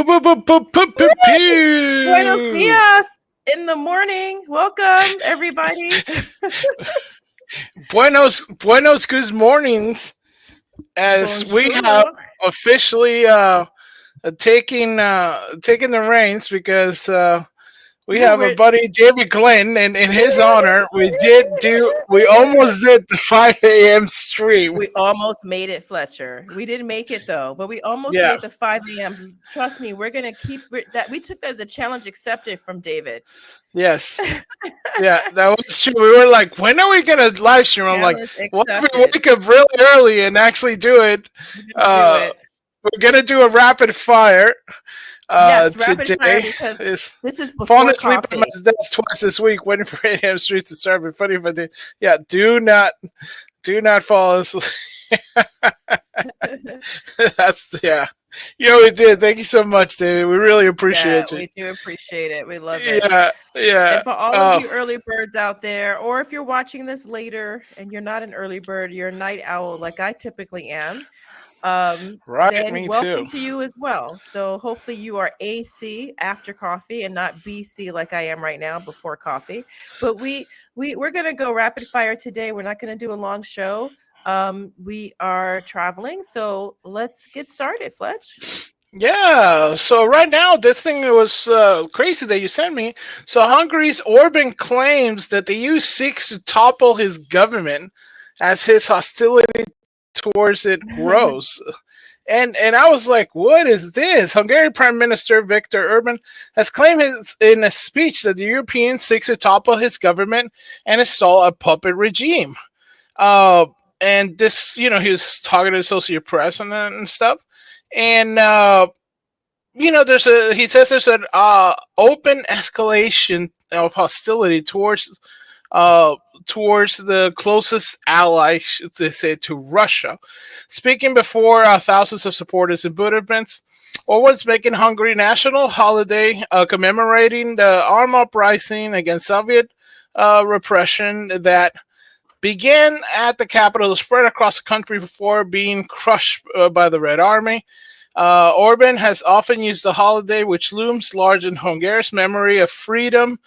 Buenos dias in the morning. Welcome, everybody. Buenos good mornings, as we have Bonjour. officially taking the reins because we have our We're, buddy David Glenn, and in his honor, we almost did the 5 a.m. stream. we almost made it, Fletcher. We didn't make it though, but we almost Yeah, made the 5 a.m. Trust me, we're gonna keep that. We took that as a challenge accepted from David. yes. Yeah, that was true. We were like, when are we gonna live stream? I'm like, Challenge what if we accepted. wake up really early and actually do it? We're gonna do Uh, it. we're gonna do a rapid fire Yes, rapid fire today. because Is this is falling before asleep at my coffee. desk twice this week, waiting for 8 a.m. streets to start. But funny if I did. Yeah, do not fall asleep. That's yeah. You know we did. Thank you so much, David. We really Yeah, appreciate you. we do appreciate it. We love it. Yeah, And yeah. for all of Oh, you early birds out there, or if you're watching this later and you're not an early bird, you're a night owl like I typically am, right. then Me too. welcome to you as well. So hopefully you are AC after coffee and not BC like I am right now before coffee. But we're gonna go rapid fire today. We're not gonna do a long show. We are traveling, so let's get started, Fletch. Yeah, so right now, this thing was crazy that you sent me. So Hungary's Orbán claims that the EU seeks to topple his government as his hostility towards it grows. And I was like, what is this? Hungarian Prime Minister Viktor Orbán has claimed in a speech that the Europeans seeks to topple his government and install a puppet regime. Uh, and this, he was talking to the Associated Press and stuff. And he says there's an open escalation of hostility uh, towards the closest ally, they say, to Russia. Speaking before thousands of supporters in Budapest, Orban's making Hungary national holiday, commemorating the armed uprising against Soviet repression that began at the capital, spread across the country before being crushed by the Red Army. Orban has often used the holiday, which looms large in Hungary's memory of freedom,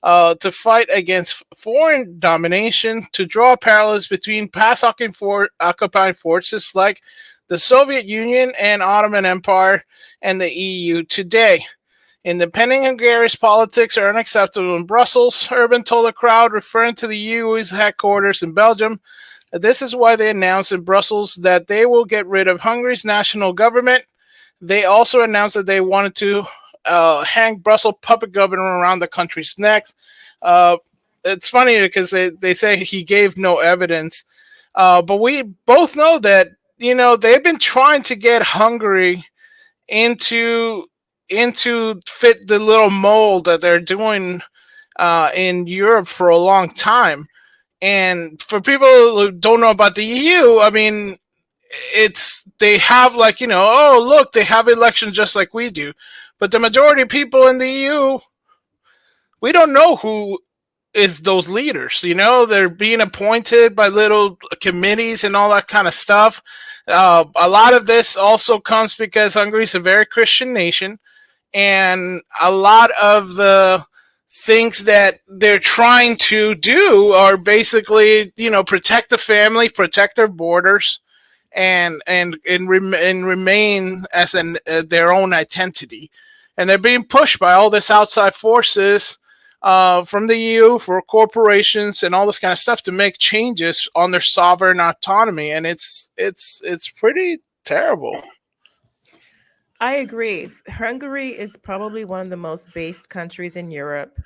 to fight against foreign domination, to draw parallels between past occupying forces like the Soviet Union and Ottoman Empire and the EU today. Independent Hungary's politics are unacceptable in Brussels, Urban told a crowd, referring to the EU's headquarters in Belgium. This is why they announced in Brussels that they will get rid of Hungary's national government. They also announced that they wanted to hang Brussels puppet governor around the country's neck. It's funny because they say he gave no evidence. But we both know that, they've been trying to get Hungary into fit the little mold that they're doing in Europe for a long time. And for people who don't know about the EU, I mean, they have, like, oh look, they have elections just like we do, but the majority of people in the EU, we don't know who is those leaders. They're being appointed by little committees and all that kind of stuff. A lot of this also comes because Hungary is a very Christian nation, and a lot of the things that they're trying to do are basically, protect the family, protect their borders, and remain as their own identity. And they're being pushed by all this outside forces from the EU for corporations and all this kind of stuff to make changes on their sovereign autonomy, and it's pretty terrible. I agree. Hungary is probably one of the most based countries in Europe.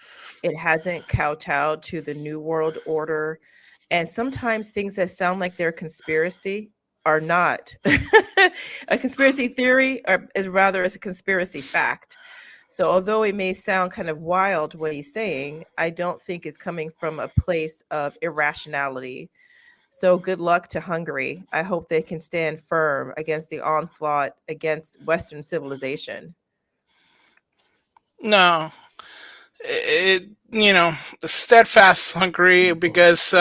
It hasn't kowtowed to the New World Order. And sometimes things that sound like they're a conspiracy are not. A conspiracy theory is rather as a conspiracy fact. So although it may sound kind of wild what he's saying, I don't think it's coming from a place of irrationality. So good luck to Hungary. I hope they can stand firm against the onslaught against Western civilization. No, the steadfast Hungary, because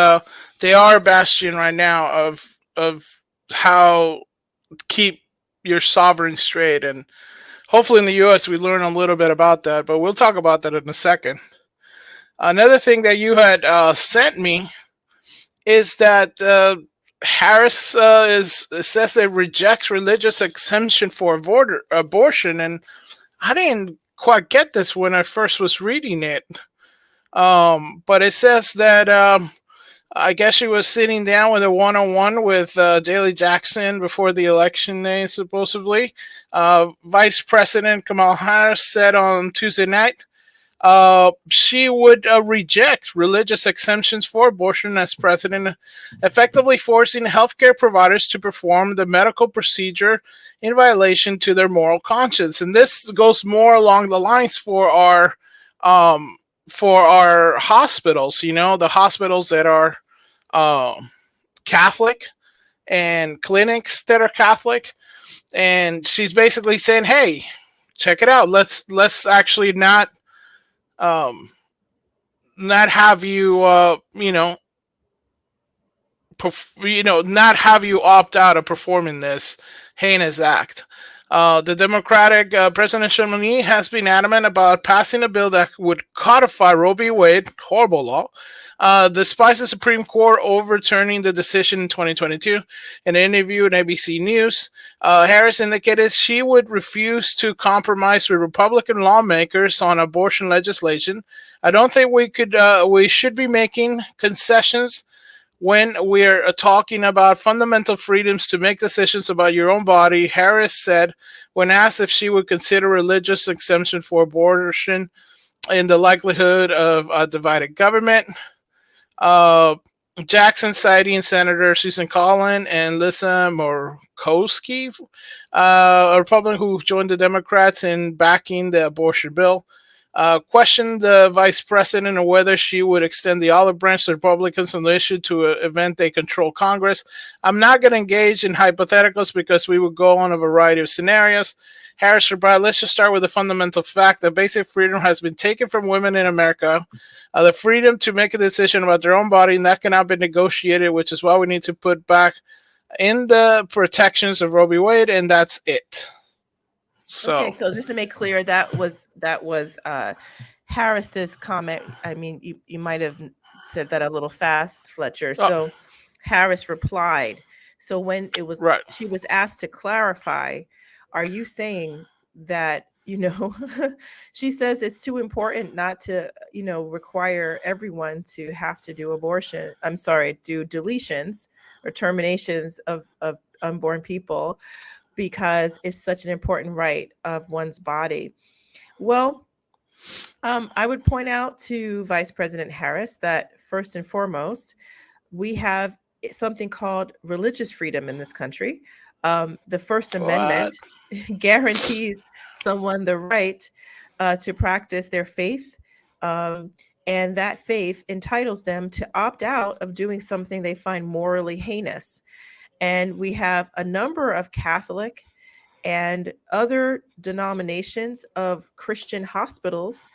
they are a bastion right now of how keep your sovereign straight, and Hopefully, in the U.S., we learn a little bit about that, but we'll talk about that in a second. Another thing that you had sent me is that Harris is says they rejects religious exemption for abortion, and I didn't quite get this when I first was reading it. But it says that I guess she was sitting down with a one-on-one with Daley Jackson before the election day, supposedly. Vice President Kamala Harris said on Tuesday night she would reject religious exemptions for abortion as president, effectively forcing healthcare providers to perform the medical procedure in violation to their moral conscience. And this goes more along the lines um, for our hospitals. You know, the hospitals that are um, Catholic and clinics that are Catholic. And she's basically saying, "Hey, check it out. Let's actually um, not have you not have you opt out of performing this heinous act." The Democratic presidential nominee has been adamant about passing a bill that would codify Roe v. Wade, horrible law, despite the Supreme Court overturning the decision in 2022. In an interview with ABC News, Harris indicated she would refuse to compromise with Republican lawmakers on abortion legislation. "I don't think we should be making concessions when we're talking about fundamental freedoms to make decisions about your own body," Harris said when asked if she would consider religious exemption for abortion in the likelihood of a divided government. Uh, Jackson citing Senator Susan Collins and Lisa Murkowski, a Republican who joined the Democrats in backing the abortion bill, questioned the vice president on whether she would extend the olive branch to Republicans on the issue to an event they control Congress. "I'm not going to engage in hypotheticals because we would go on a variety of scenarios." Harris replied, "Let's just start with the fundamental fact that basic freedom has been taken from women in America, the freedom to make a decision about their own body, and that cannot be negotiated, which is why we need to put back in the protections of Roe v. Wade, and that's it." Okay, So, so just to make clear, that was Harris's comment. I mean, you might have said that a little fast, Fletcher. oh, So Harris replied. So when right, she was asked to clarify, are you saying that, she says it's too important not to, require everyone to have to do abortion. I'm sorry, do deletions or terminations of unborn people because it's such an important right of one's body. Well, I would point out to Vice President Harris that first and foremost, we have something called religious freedom in this country. The First what? Amendment guarantees someone the right to practice their faith. Um, and that faith entitles them to opt out of doing something they find morally heinous. And we have a number of Catholic and other denominations of Christian hospitals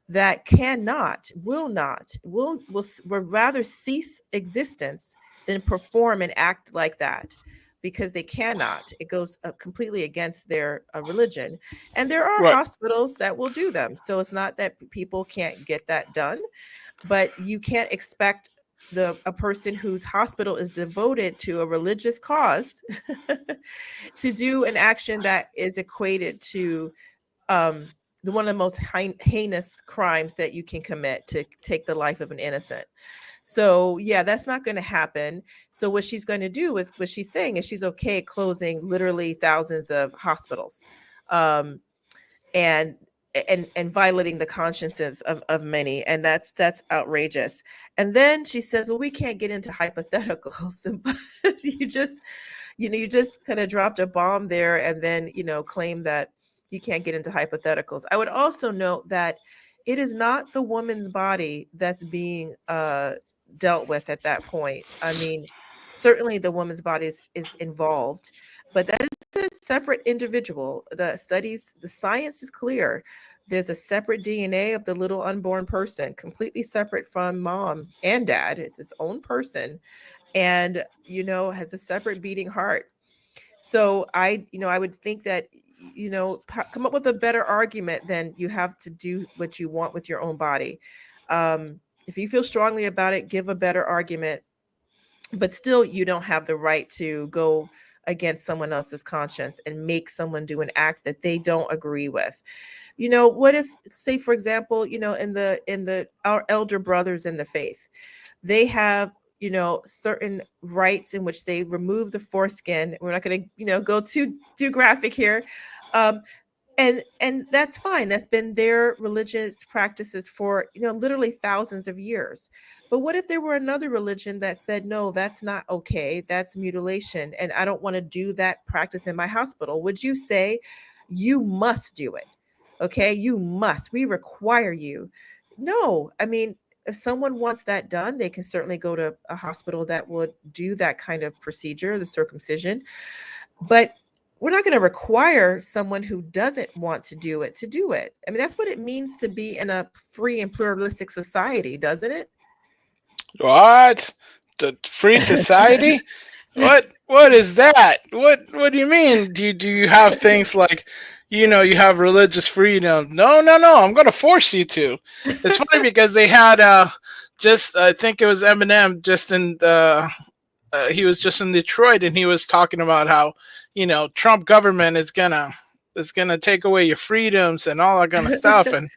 that cannot, will not, will rather cease existence than perform and act like that because they cannot. It goes completely against their religion. And there are Right. hospitals that will do them. So it's not that people can't get that done, but you can't expect a person whose hospital is devoted to a religious cause to do an action that is equated to one of the most heinous crimes that you can commit, to take the life of an innocent. So yeah, that's not going to happen. So what she's going to do is, what she's saying is, she's okay closing literally thousands of hospitals, um, and and violating the consciences of many, and that's outrageous. And then she says, well, we can't get into hypotheticals. But you just kind of dropped a bomb there, and then claim that you can't get into hypotheticals. I would also note that it is not the woman's body that's being dealt with at that point. I mean, certainly the woman's body is involved, but that is a separate individual. The science is clear. There's a separate DNA of the little unborn person, completely separate from mom and dad. It's its own person, and has a separate beating heart. So I would think that come up with a better argument, then you have to do what you want with your own body. If you feel strongly about it, give a better argument, but still you don't have the right to go against someone else's conscience and make someone do an act that they don't agree with. What if, say for example, in the our elder brothers in the faith, they have certain rites in which they remove the foreskin. We're not going to go too graphic here. um and that's fine. That's been their religious practices for literally thousands of years. But what if there were another religion that said, no, that's not okay, that's mutilation, and I don't want to do that practice in my hospital? Would you say you must do it? Okay, you must, we require you? No, I mean, if someone wants that done, they can certainly go to a hospital that would do that kind of procedure, the circumcision. But we're not going to require someone who doesn't want to do it to do it. I mean, that's what it means to be in a free and pluralistic society, doesn't it? What? The free society? What is that? What do you mean? Do you have things like, you have religious freedom? No, no, no. I'm gonna force you to. It's funny because they had just, I think it was Eminem, just in the he was just in Detroit, and he was talking about how, Trump government is gonna take away your freedoms and all that kind of stuff. And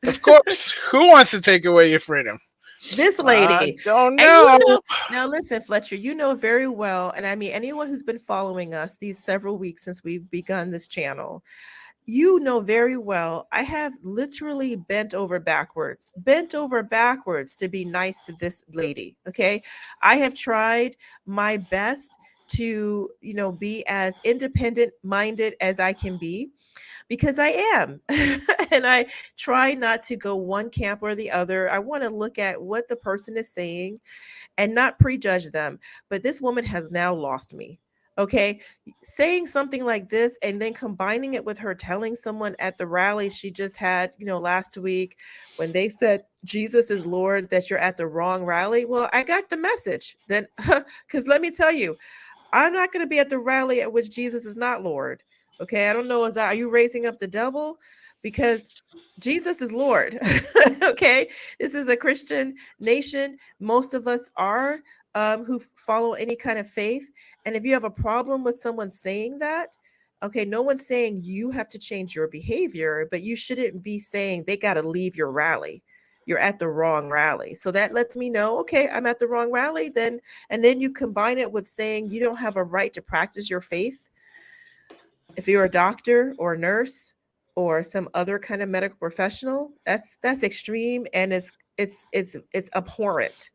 of course, who wants to take away your freedom? This I lady. don't And know. now listen, Fletcher, you know very well, and I mean anyone who's been following us these several weeks since we've begun this channel, you know very well I have literally bent over backwards to be nice to this lady. Okay. I have tried my best to, be as independent minded as I can be, because I am. And I try not to go one camp or the other. I want to look at what the person is saying and not prejudge them. But this woman has now lost me. Okay. Saying something like this and then combining it with her telling someone at the rally she just had, last week, when they said Jesus is Lord, that you're at the wrong rally. Well, I got the message then, because let me tell you, I'm not going to be at the rally at which Jesus is not Lord. Okay. I don't know. Are you raising up the devil? Because Jesus is Lord. Okay. This is a Christian nation. Most of us are, who follow any kind of faith. And if you have a problem with someone saying that, okay, no one's saying you have to change your behavior, but you shouldn't be saying they got to leave your rally. You're at the wrong rally. So that lets me know, okay, I'm at the wrong rally then. And then you combine it with saying you don't have a right to practice your faith if you're a doctor or a nurse or some other kind of medical professional. That's extreme, and it's abhorrent.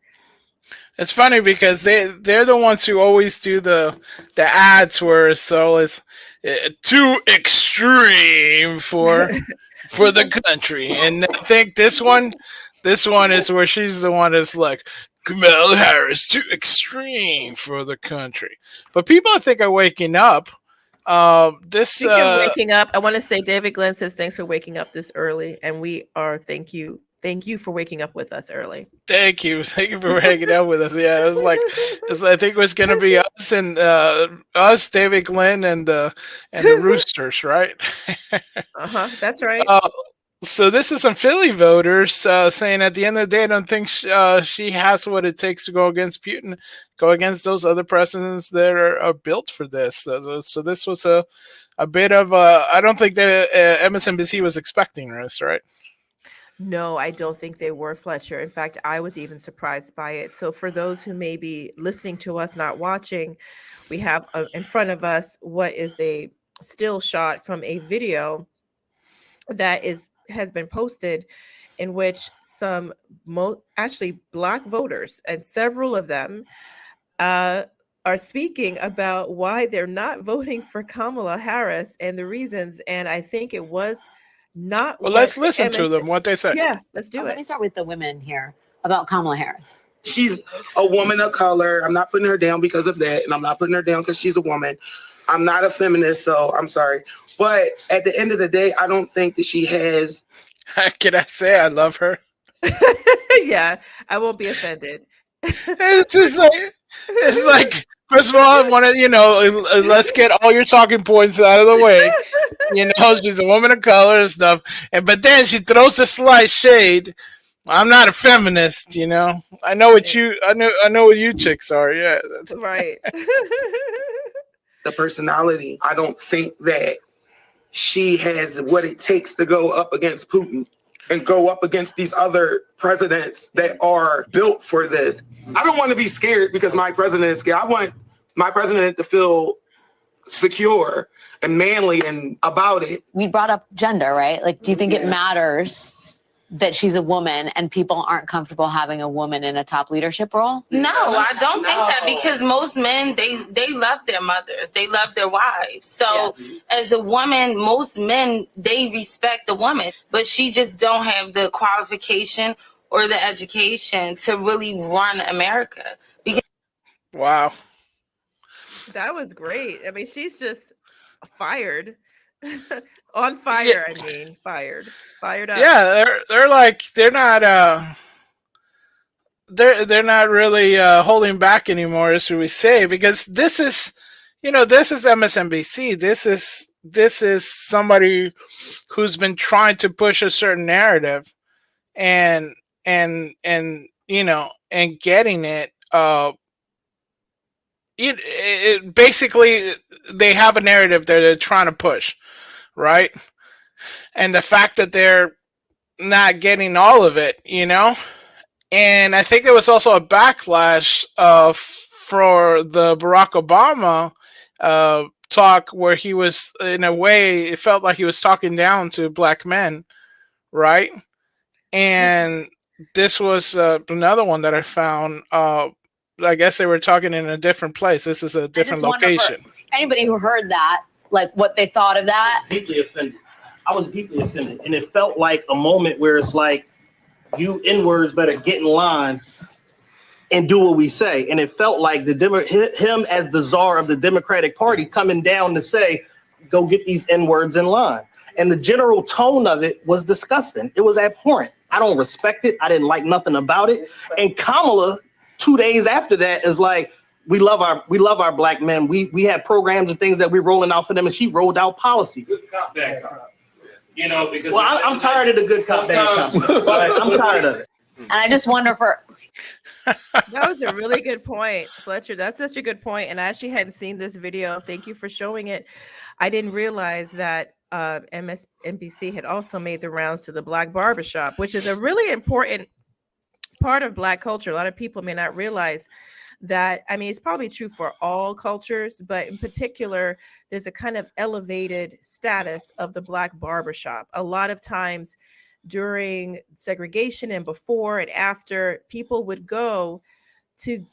It's funny because they're the ones who always do the ads where it's too extreme for the country. And I think this one is where she's the one that's like, Kamala Harris too extreme for the country. But people, I think, are waking up. This Speaking of waking up, I want to say David Glenn says thanks for waking up this early, and we are thank you for waking up with us early. Thank you for hanging out with us. Yeah, it was like, I think it was gonna be us and us, David Glenn, and the Roosters, right? That's right. uh, so this is some Philly voters saying at the end of the day, I don't think she has what it takes to go against Putin, go against those other presidents that are built for this. So this was a bit of I don't think the MSNBC was expecting this, right? No, I don't think they were, Fletcher. In fact, I was even surprised by it. So, for those who may be listening to us, not watching, we have in front of us what is a still shot from a video that has been posted, in which some actually Black voters, and several of them are speaking about why they're not voting for Kamala Harris and the reasons. And I think it was not Well, what let's the listen to them, what they say. Yeah, let's do Let me it. start with the women here about Kamala Harris. She's a woman of color. I'm not putting her down because of that, and I'm not putting her down because she's a woman. I'm not a feminist, so I'm sorry. But at the end of the day, I don't think that she has. Can I say I love her? Yeah, I won't be offended. It's just like, first of all, I want to, let's get all your talking points out of the way. You know, she's a woman of color and stuff. But then she throws the slight shade. I'm not a feminist, you know. I know what you I know what you chicks are. Yeah. Right. The personality. I don't think that she has what it takes to go up against Putin and go up against these other presidents that are built for this. I don't want to be scared because my president is scared. I want my president to feel secure and manly and about it. We brought up gender, right? Like, do you think it matters that she's a woman and people aren't comfortable having a woman in a top leadership role? No, I don't think that, because most men, they love their mothers, they love their wives. So as a woman, most men, they respect the woman, but she just don't have the qualification or the education to really run America. Wow. That was great. I mean, she's just fired. On fire, I mean, fired up. Yeah, they're like they're not really holding back anymore, as we say, because this is, you know, this is MSNBC. This is somebody who's been trying to push a certain narrative, and you know, and getting it. It basically, they have a narrative that they're trying to push, right? And the fact that they're not getting all of it, you know. And I think there was also a backlash for the Barack Obama talk, where he was, in a way, it felt like he was talking down to black men, right? And this was another one that I found. I guess they were talking in a different place. This is a different location. Anybody who heard that, like, what they thought of that? Deeply offended. I was deeply offended, and it felt like a moment where it's like, you N-words better get in line and do what we say. And it felt like him as the czar of the Democratic Party coming down to say, go get these N-words in line. And the general tone of it was disgusting. It was abhorrent. I don't respect it. I didn't like nothing about it. And Kamala, 2 days after that, is like, we love our black men. We have programs and things that we're rolling out for them, and she rolled out policy. Good cop, bad cop. You know, because I'm tired of the good cop, bad cop. I'm tired of it. And I just wonder That was a really good point, Fletcher. That's such a good point. And I actually hadn't seen this video. Thank you for showing it. I didn't realize that MSNBC had also made the rounds to the Black barbershop, which is a really important part of Black culture. A lot of people may not realize that. I mean, it's probably true for all cultures, but in particular, there's a kind of elevated status of the Black barbershop. A lot of times during segregation and before and after, people would go to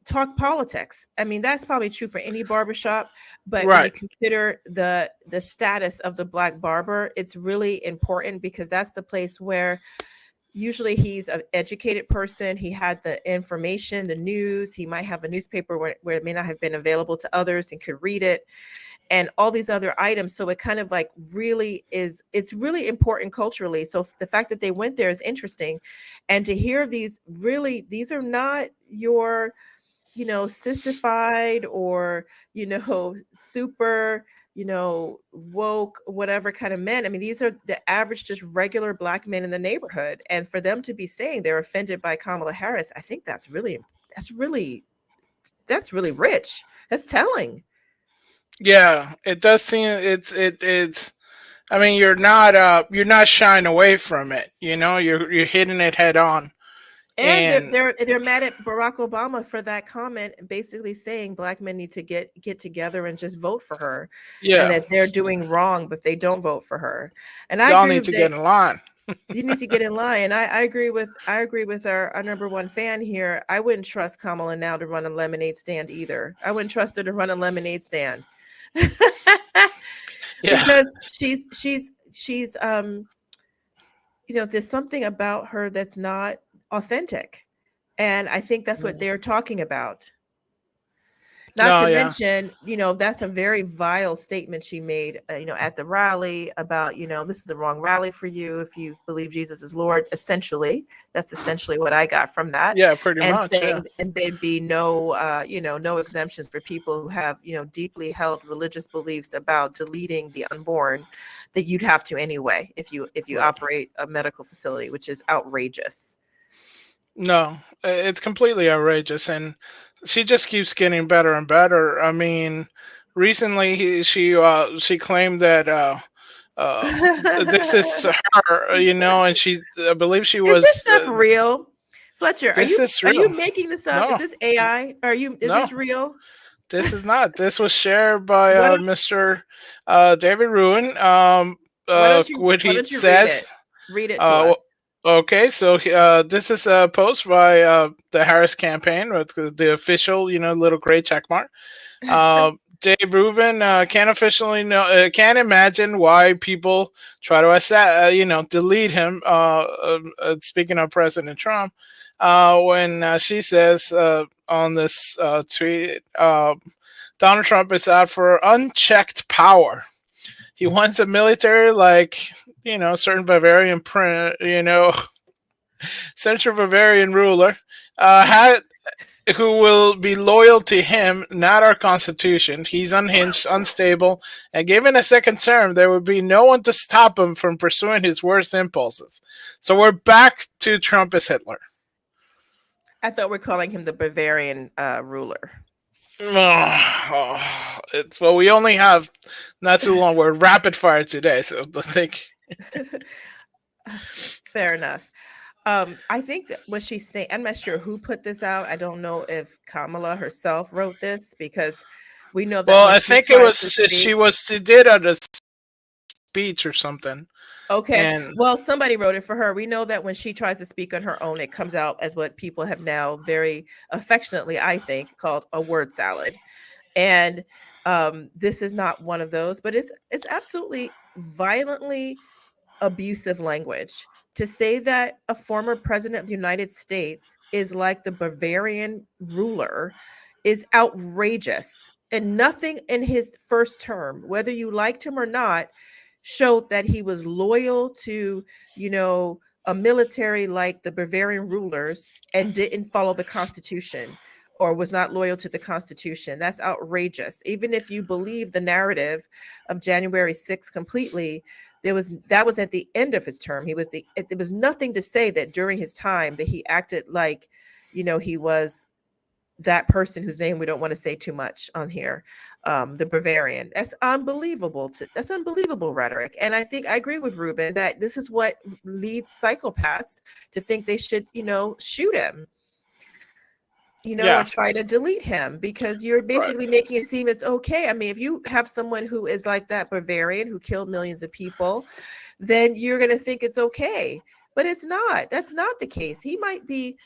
talk politics. I mean, that's probably true for any barbershop, but when you consider the status of the Black barber, it's really important, because that's the place where usually he's an educated person. He had the information, the news. He might have a newspaper where it may not have been available to others and could read it, and all these other items. So it kind of like really is, it's really important culturally. So the fact that they went there is interesting. And to hear these are not your, you know, sissified or, you know, super, you know, woke, whatever kind of men. I mean, these are the average, just regular Black men in the neighborhood. And for them to be saying they're offended by Kamala Harris, I think that's really rich. That's telling. Yeah, it does seem it's. I mean, you're not shying away from it. You know, you're hitting it head on. And they're mad at Barack Obama for that comment, basically saying Black men need to get together and just vote for her. Yeah, and that they're doing wrong, but they don't vote for her. And y'all need to get in line. You need to get in line. And I agree with our number one fan here. I wouldn't trust Kamala now to run a lemonade stand either. I wouldn't trust her to run a lemonade stand. Because she's you know, there's something about her that's not authentic, and I think that's what they're talking about. Not No, to yeah. mention, that's a very vile statement she made, at the rally about, this is the wrong rally for you if you believe Jesus is Lord. Essentially, that's essentially what I got from that. Yeah, pretty And much. Yeah. saying, and there'd be no, no exemptions for people who have, deeply held religious beliefs about deleting the unborn, that you'd have to anyway if you Right. operate a medical facility, which is outrageous. No, it's completely outrageous, and she just keeps getting better and better. I mean, recently she claimed that this is her, and I believe she Is this was. stuff real? Fletcher, are This you is are real. you making this up? Is No, this AI? Is no, this real? this is not. This was shared by What Mr. David Ruin. What why he don't you read says. it? Read it to Uh, us. Okay, so this is a post by the Harris campaign with the official, little gray check mark. Dave Rubin can't officially can't imagine why people try to delete him. Speaking of President Trump, when she says on this tweet, Donald Trump is out for unchecked power. He wants a military like certain Bavarian Central Bavarian ruler, had who will be loyal to him, not our constitution. He's unhinged, unstable, and given a second term, there would be no one to stop him from pursuing his worst impulses. So we're back to Trump as Hitler. I thought we're calling him the Bavarian ruler. Well, we only have not too long. We're rapid fire today, so I think. Fair enough. I think that what she's saying, I'm not sure who put this out. I don't know if Kamala herself wrote this, because we know that. Well, when I she think it tries was to speak- she did a speech or something. Okay. And Well, somebody wrote it for her. We know that when she tries to speak on her own, it comes out as what people have now very affectionately, I think, called a word salad. And this is not one of those, but it's absolutely violently abusive language. To say that a former president of the United States is like the Bavarian ruler is outrageous. And nothing in his first term, whether you liked him or not, showed that he was loyal to, a military like the Bavarian rulers and didn't follow the Constitution or was not loyal to the Constitution. That's outrageous. Even if you believe the narrative of January 6th completely, that was at the end of his term. There was nothing to say that during his time that he acted like, he was that person whose name we don't want to say too much on here, the Bavarian. That's unbelievable. That's unbelievable rhetoric. And I think I agree with Ruben that this is what leads psychopaths to think they should, shoot him, or try to delete him, because you're basically making it seem it's okay. I mean, if you have someone who is like that Bavarian who killed millions of people, then you're going to think it's okay. But it's not. That's not the case. He might be,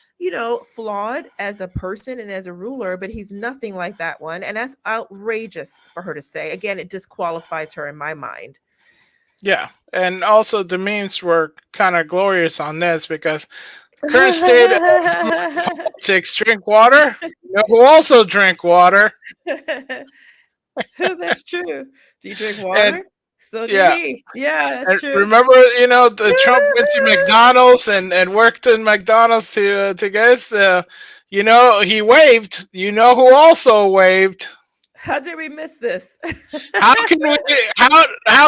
flawed as a person and as a ruler, but he's nothing like that one. And that's outrageous for her to say. Again, it disqualifies her in my mind. Yeah. And also the memes were kind of glorious on this because current state of politics, drink water. Who also drink water. That's true. Do you drink water? And, so did he. Yeah, that's true. Remember, Trump went to McDonald's and worked in McDonald's to guys. He waved. You know who also waved? How did we miss this? How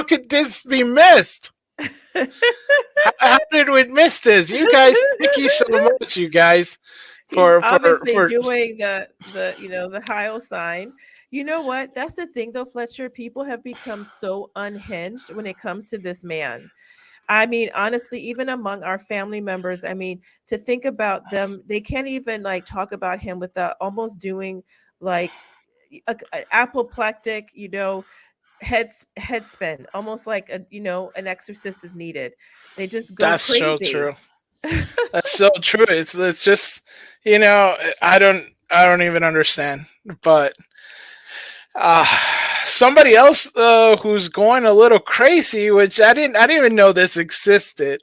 could this be missed? How did we miss this? You guys, thank you so much, you guys, for doing the Heil sign. You know what? That's the thing, though, Fletcher. People have become so unhinged when it comes to this man. I mean, honestly, even among our family members, I mean, to think about them, they can't even talk about him without almost doing an apoplectic, head spin, almost like an exorcist is needed. They just go That's crazy. so true. That's so true. It's just I don't even understand, but. Somebody else who's going a little crazy, which I didn't even know this existed,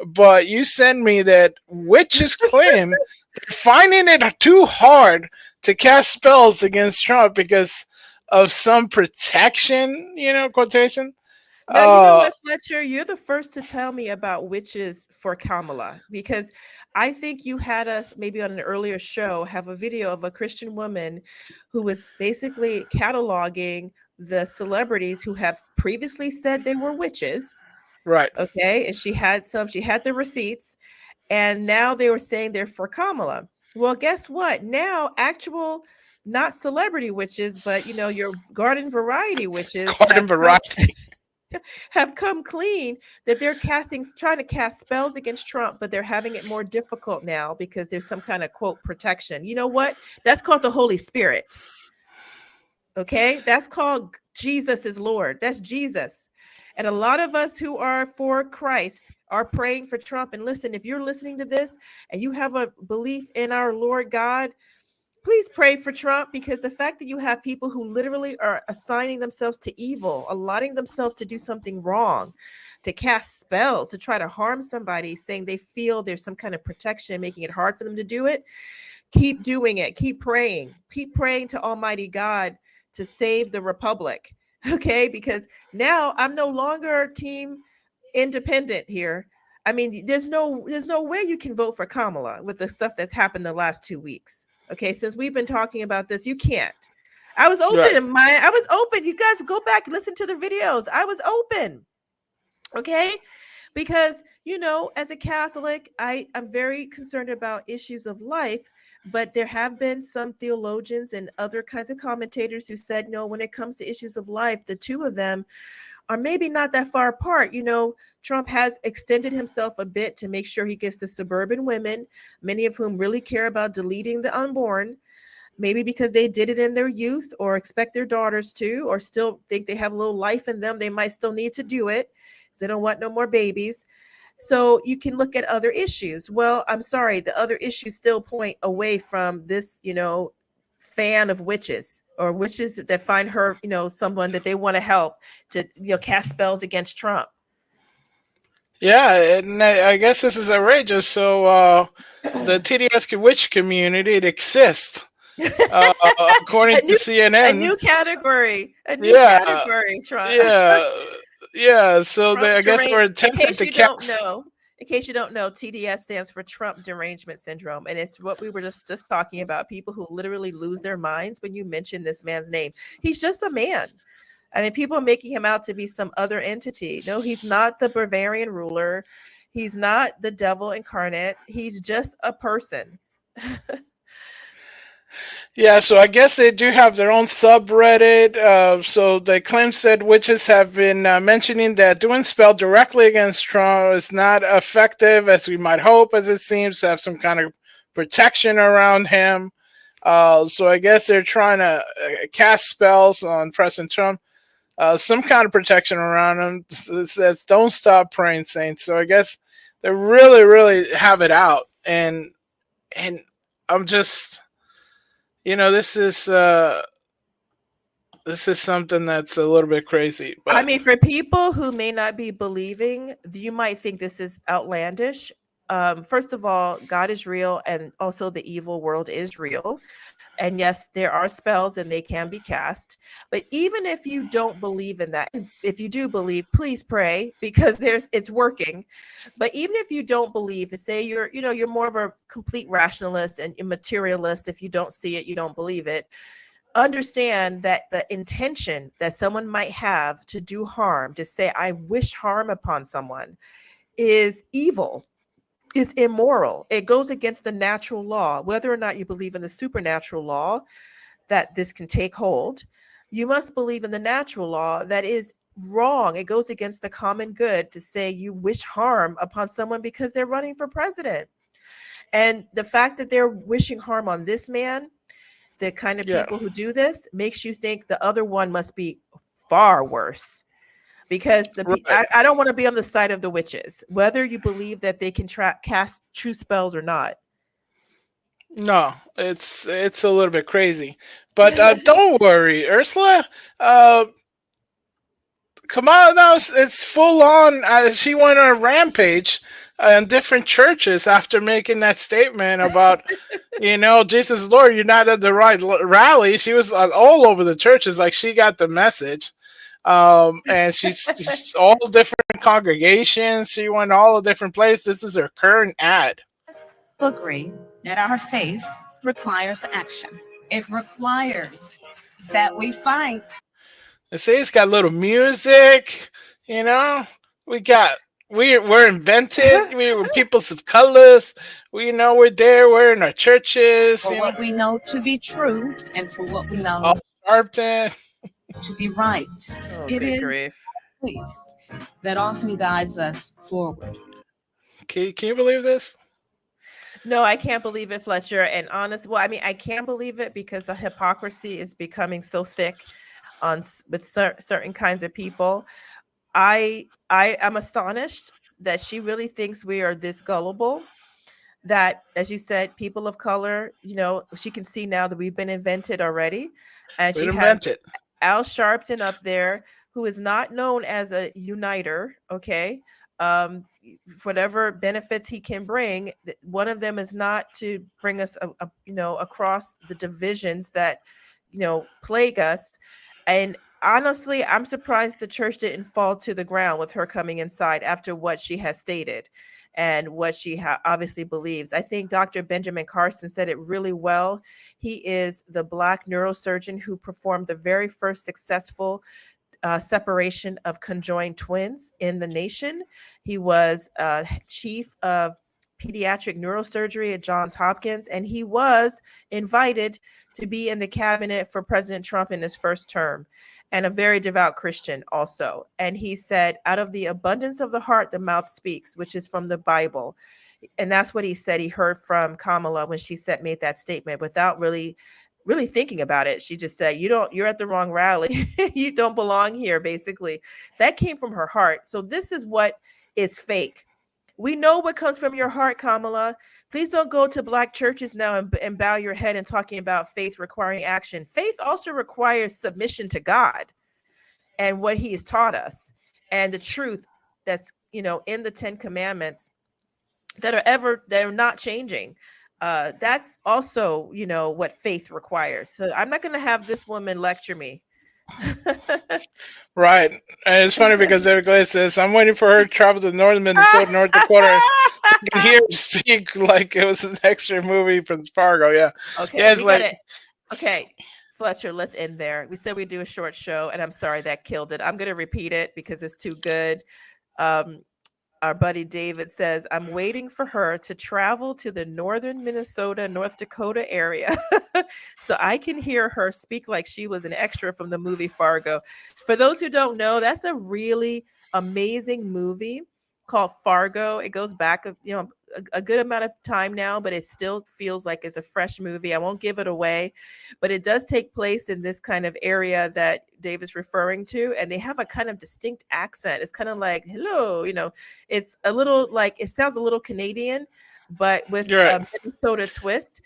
but you send me that witches claim they're finding it too hard to cast spells against Trump because of some protection, quotation. Now, you know what, Fletcher? You're the first to tell me about witches for Kamala, because I think you had us maybe on an earlier show have a video of a Christian woman who was basically cataloging the celebrities who have previously said they were witches. Right. Okay. And she had the receipts, and now they were saying they're for Kamala. Well, guess what? Now, actual, not celebrity witches, but your garden variety witches Garden variety. have come clean that they're trying to cast spells against Trump, but they're having it more difficult now because there's some kind of quote protection. You know what? That's called the Holy Spirit. Okay, that's called Jesus is Lord. That's Jesus. And a lot of us who are for Christ are praying for Trump. And listen, if you're listening to this and you have a belief in our Lord God, please pray for Trump, because the fact that you have people who literally are assigning themselves to evil, allotting themselves to do something wrong, to cast spells, to try to harm somebody, saying they feel there's some kind of protection, making it hard for them to do it. Keep doing it. Keep praying to Almighty God to save the Republic. Okay, because now I'm no longer team independent here. I mean, there's no way you can vote for Kamala with the stuff that's happened the last 2 weeks. Okay, since we've been talking about this, you can't. I was open. Right. I was open. You guys go back and listen to the videos. I was open. Okay, because as a Catholic, I'm very concerned about issues of life, but there have been some theologians and other kinds of commentators who said, no, when it comes to issues of life, the two of them are maybe not that far apart. Trump has extended himself a bit to make sure he gets the suburban women, many of whom really care about deleting the unborn, maybe because they did it in their youth or expect their daughters to, or still think they have a little life in them. They might still need to do it because they don't want no more babies. So you can look at other issues. Well, I'm sorry, the other issues still point away from this, fan of witches, or witches that find her, someone that they want to help to, cast spells against Trump. Yeah, and I guess this is outrageous. So the TDS witch community, it exists. According to CNN. A new category. Category, Trump. Yeah. So I guess they were attempting to cast. In case you don't know, TDS stands for Trump Derangement Syndrome. And it's what we were just talking about, people who literally lose their minds when you mention this man's name. He's just a man. I mean, people are making him out to be some other entity. No, he's not the Bavarian ruler. He's not the devil incarnate. He's just a person. Yeah, so I guess they do have their own subreddit. So the claim said witches have been mentioning that doing spell directly against Trump is not effective as we might hope, as it seems to have some kind of protection around him. So I guess they're trying to cast spells on President Trump, some kind of protection around him. It says, don't stop praying, saints. So I guess they really, really have it out. And I'm just... this is something that's a little bit crazy. But I mean, for people who may not be believing, you might think this is outlandish. First of all, God is real, and also the evil world is real. And yes, there are spells and they can be cast. But even if you don't believe in that, if you do believe, please pray, because it's working. But even if you don't believe, say you're more of a complete rationalist and materialist, if you don't see it, you don't believe it, understand that the intention that someone might have to do harm, to say, I wish harm upon someone, is evil. Is immoral. It goes against the natural law. Whether or not you believe in the supernatural law that this can take hold, you must believe in the natural law that is wrong. It goes against the common good to say you wish harm upon someone because they're running for president. And the fact that they're wishing harm on this man, the kind of people who do this, makes you think the other one must be far worse. Because I don't want to be on the side of the witches, whether you believe that they can cast true spells or not. No, it's a little bit crazy. But don't worry, Ursula. Kamala, now it's full on. She went on a rampage in different churches after making that statement about, Jesus is Lord. You're not at the right rally. She was all over the churches, like she got the message. And she's all different congregations. She went all the different places. This is her current ad. Agree that our faith requires action. It requires that we fight. They say it's got little music. We're invented. We're people of colors. We're there. We're in our churches. For what we know to be true, and for what we know all Sharpton to be right. Oh, It good is grief. faith that often guides us forward. Can you believe this? No, I can't believe it, Fletcher. And I can't believe it because the hypocrisy is becoming so thick with certain kinds of people. I am astonished that she really thinks we are this gullible. That, as you said, people of color, she can see now that we've been invented already, and she has Al Sharpton up there, who is not known as a uniter. Okay. Whatever benefits he can bring, one of them is not to bring us across the divisions that plague us. And honestly, I'm surprised the church didn't fall to the ground with her coming inside after what she has stated and what she obviously believes. I think Dr. Benjamin Carson said it really well. He is the Black neurosurgeon who performed the very first successful separation of conjoined twins in the nation. He was chief of pediatric neurosurgery at Johns Hopkins, and he was invited to be in the cabinet for President Trump in his first term, and a very devout Christian also. And he said, out of the abundance of the heart, the mouth speaks, which is from the Bible. And that's what he said he heard from Kamala when she made that statement without really thinking about it. She just said, you're at the wrong rally. You don't belong here, basically. That came from her heart. So this is what is fake. We know what comes from your heart, Kamala. Please don't go to Black churches now and bow your head and talking about faith requiring action. Faith also requires submission to God and what he has taught us, and the truth that's, in the 10 commandments that are not changing. That's also, what faith requires. So I'm not going to have this woman lecture me. Right. And it's funny because everybody says, I'm waiting for her to travel to northern Minnesota, North Dakota. I can hear her speak like it was an extra movie from Fargo. Yeah. Okay. Yeah, okay. Fletcher, let's end there. We said we'd do a short show, and I'm sorry that killed it. I'm going to repeat it because it's too good. Our buddy David says, I'm waiting for her to travel to the northern Minnesota, North Dakota area so I can hear her speak like she was an extra from the movie Fargo. For those who don't know, that's a really amazing movie called Fargo. It goes back a good amount of time now, but it still feels like it's a fresh movie. I won't give it away, but it does take place in this kind of area that Dave is referring to, and they have a kind of distinct accent. It's kind of like, hello, it's a little like, it sounds a little Canadian, but with a Minnesota twist.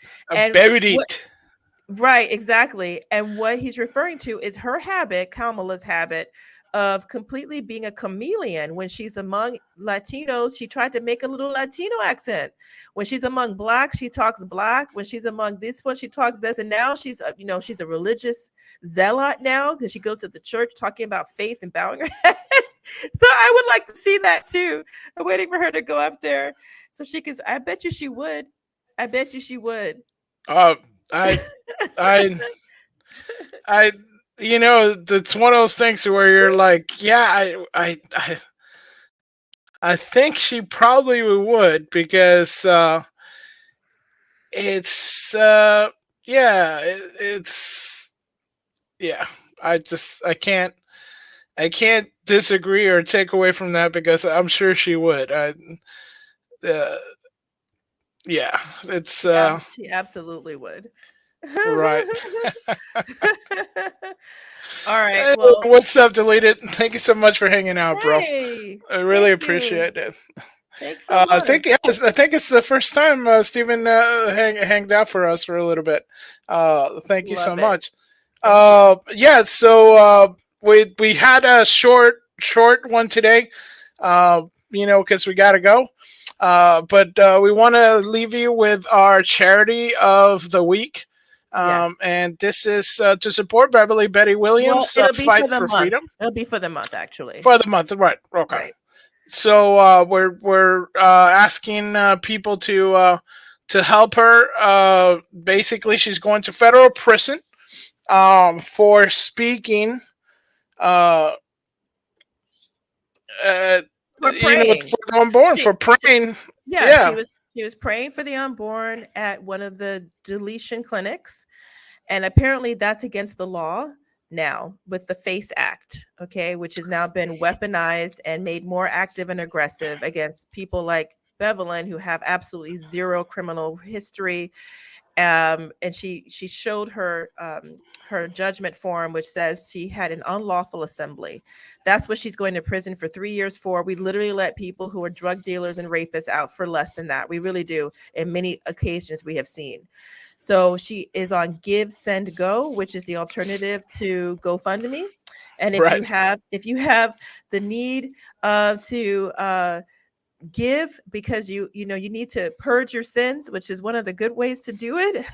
Right, exactly. And what he's referring to is her habit, Kamala's habit, of completely being a chameleon. When she's among Latinos, she tried to make a little Latino accent. When she's among Black, she talks Black. When she's among this one, she talks this. And now she's a religious zealot now because she goes to the church talking about faith and bowing her head. So I would like to see that too. I'm waiting for her to go up there so she can. I bet you she would. It's one of those things where you're like, yeah, I think she probably would, because I can't disagree or take away from that, because I'm sure she would. She absolutely would. Right. All right. Well, what's up, Deleted? Thank you so much for hanging out, bro. Hey, I really appreciate it. Thanks so much. I think it's the first time Stephen hanged out for us for a little bit. Thank you so much. So we had a short one today, because we gotta go. But we want to leave you with our charity of the week. Yes. And this is to support Beverly Betty Well, Williams' it'll be for fight the for month. freedom. It'll be for the month, actually. For the month, right? Okay. Right. So we're asking people to help her. Basically, she's going to federal prison for speaking. For For praying. the unborn, for praying. Yeah, she was praying for the unborn at one of the deletion clinics, and apparently that's against the law now with the FACE Act, okay, which has now been weaponized and made more active and aggressive against people like Bevelyn, who have absolutely zero criminal history. And she showed her judgment form, which says she had an unlawful assembly. That's what she's going to prison for 3 years for. We literally let people who are drug dealers and rapists out for less than that. We really do. In many occasions we have seen. So she is on Give, Send, Go, which is the alternative to GoFundMe. And if you have the need to give, because you need to purge your sins, which is one of the good ways to do it,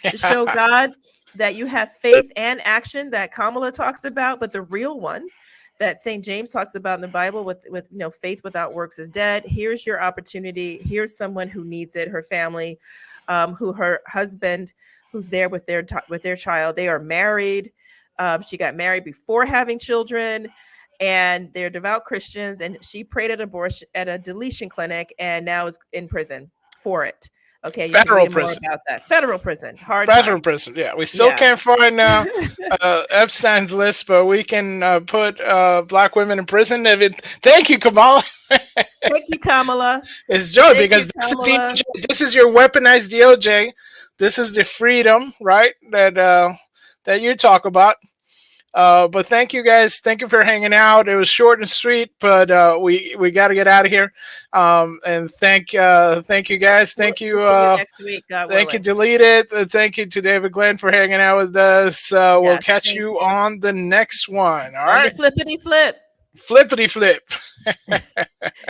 to show God that you have faith and action that Kamala talks about, but the real one that St. James talks about in the Bible with faith without works is dead. Here's your opportunity. Here's someone who needs it. Her family, who her husband, who's there with their child. They are married. She got married before having children, and they're devout Christians. And she prayed at a deletion clinic, and now is in prison for it. Okay, you federal can read prison. more about that. Federal prison. Federal prison. Yeah, we still can't find Epstein's list, but we can put Black women in prison. Thank you, Kamala. Thank you, Kamala. It's joy because this is your weaponized DOJ. This is the freedom, right? That you talk about. But thank you guys. Thank you for hanging out. It was short and sweet, but we got to get out of here. And thank you guys. Thank you. Next week, God thank you, willing. Delete It. Thank you to David Glenn for hanging out with us. We'll catch you on the next one. All right. Flippity flip. Flippity flip.